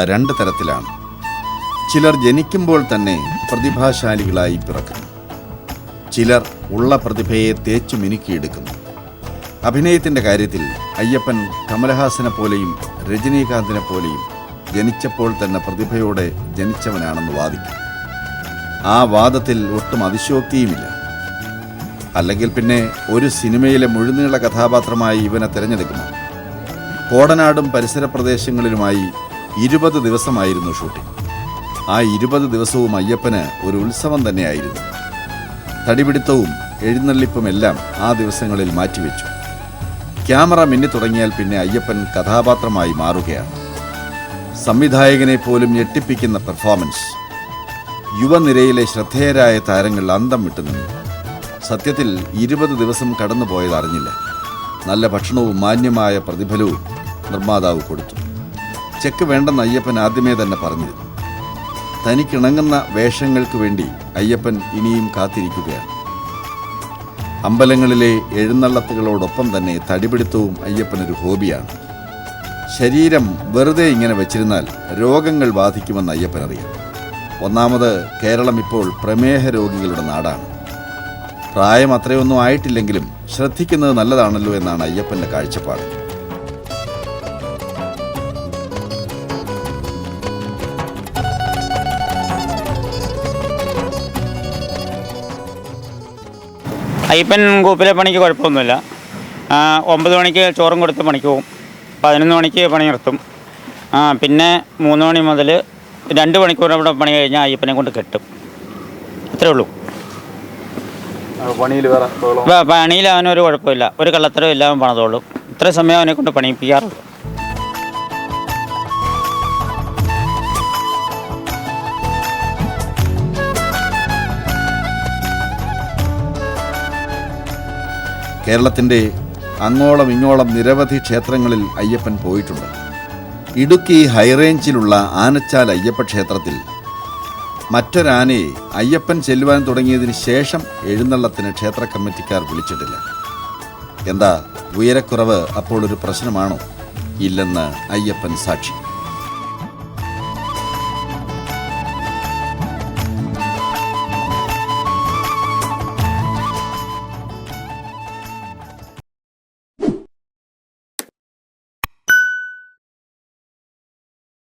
രണ്ട് തരത്തിലാണ്. ചിലർ ജനിക്കുമ്പോൾ തന്നെ പ്രതിഭാശാലികളായി പിറക്കുന്നു. ചിലർ ഉള്ള പ്രതിഭയെ തേച്ചു മിനുക്കിയെടുക്കുന്നു. അഭിനയത്തിൻ്റെ കാര്യത്തിൽ അയ്യപ്പൻ കമലഹാസനെ പോലെയും രജനീകാന്തിനെ പോലെയും ജനിച്ചപ്പോൾ തന്നെ പ്രതിഭയോടെ ജനിച്ചവനാണെന്ന് വാദിക്കും. ആ വാദത്തിൽ ഒട്ടും അതിശയോക്തിയുമില്ല. അല്ലെങ്കിൽ പിന്നെ ഒരു സിനിമയിലെ മുഴുനീള കഥാപാത്രമായി ഇവനെ തിരഞ്ഞെടുക്കുന്നു. കോടനാടും പരിസര പ്രദേശങ്ങളിലുമായി 20 ദിവസമായിരുന്നു ഷൂട്ടിംഗ്. ആ 20 ദിവസവും അയ്യപ്പന് ഒരു ഉത്സവം തന്നെയായിരുന്നു. തടിപിടുത്തവും എഴുന്നള്ളിപ്പുമെല്ലാം ആ ദിവസങ്ങളിൽ മാറ്റിവെച്ചു. ക്യാമറ മിന്നി തുടങ്ങിയാൽ പിന്നെ അയ്യപ്പൻ കഥാപാത്രമായി മാറുകയാണ്. സംവിധായകനെ പോലും ഞെട്ടിപ്പിക്കുന്ന പെർഫോമൻസ്. യുവനിരയിലെ ശ്രദ്ധേയരായ താരങ്ങൾ അന്തം വിട്ടുനിന്നു. സത്യത്തിൽ 20 ദിവസം കടന്നുപോയത് അറിഞ്ഞില്ല. നല്ല ഭക്ഷണവും മാന്യമായ പ്രതിഫലവും നിർമ്മാതാവ് കൊടുത്തു. ചെക്ക് വേണ്ടെന്ന് അയ്യപ്പൻ ആദ്യമേ തന്നെ പറഞ്ഞിരുന്നു. തനിക്കിണങ്ങുന്ന വേഷങ്ങൾക്ക് വേണ്ടി അയ്യപ്പൻ ഇനിയും കാത്തിരിക്കുകയാണ്. അമ്പലങ്ങളിലെ എഴുന്നള്ളത്തുകളോടൊപ്പം തന്നെ തടിപിടുത്തവും അയ്യപ്പനൊരു ഹോബിയാണ്. ശരീരം വെറുതെ ഇങ്ങനെ വെച്ചിരുന്നാൽ രോഗങ്ങൾ ബാധിക്കുമെന്ന് അയ്യപ്പനറിയാം. ഒന്നാമത് കേരളം ഇപ്പോൾ പ്രമേഹ രോഗികളുടെ നാടാണ്. പ്രായം അത്രയൊന്നും ആയിട്ടില്ലെങ്കിലും ശ്രദ്ധിക്കുന്നത് നല്ലതാണല്ലോ എന്നാണ് അയ്യപ്പൻ്റെ കാഴ്ചപ്പാട്. അയ്യപ്പൻ ഗ്രൂപ്പിലെ പണിക്ക് കുഴപ്പമൊന്നുമില്ല. 9 മണിക്ക് ചോറും കൊടുത്ത് പണിക്ക് പോകും. 11 മണിക്ക് പണി നിർത്തും. പിന്നെ 3 മണി മുതൽ 2 മണിക്കൂർ അവിടെ പണി കഴിഞ്ഞാൽ അയ്യപ്പനെ കൊണ്ട് കെട്ടും. അത്രേ ഉള്ളൂ. പണിയിൽ അവനൊരു കുഴപ്പമില്ല, ഒരു കള്ളത്തരവും ഇല്ല. അവൻ പണതോളും. ഇത്ര സമയം അവനെ കൊണ്ട് പണിയിപ്പിക്കാറുള്ളൂ. കേരളത്തിൻ്റെ അങ്ങോളം ഇങ്ങോളം നിരവധി ക്ഷേത്രങ്ങളിൽ അയ്യപ്പൻ പോയിട്ടുണ്ട്. ഇടുക്കി ഹൈറേഞ്ചിലുള്ള ആനച്ചാൽ അയ്യപ്പ ക്ഷേത്രത്തിൽ മറ്റൊരാനയെ അയ്യപ്പൻ ചെല്ലുവാൻ തുടങ്ങിയതിന് ശേഷം എഴുന്നള്ളത്തിന് ക്ഷേത്ര കമ്മിറ്റിക്കാർ വിളിച്ചിട്ടില്ല. എന്താ, ഉയരക്കുറവ് അപ്പോൾ ഒരു പ്രശ്നമാണോ? ഇല്ലെന്ന് അയ്യപ്പൻ സാക്ഷി.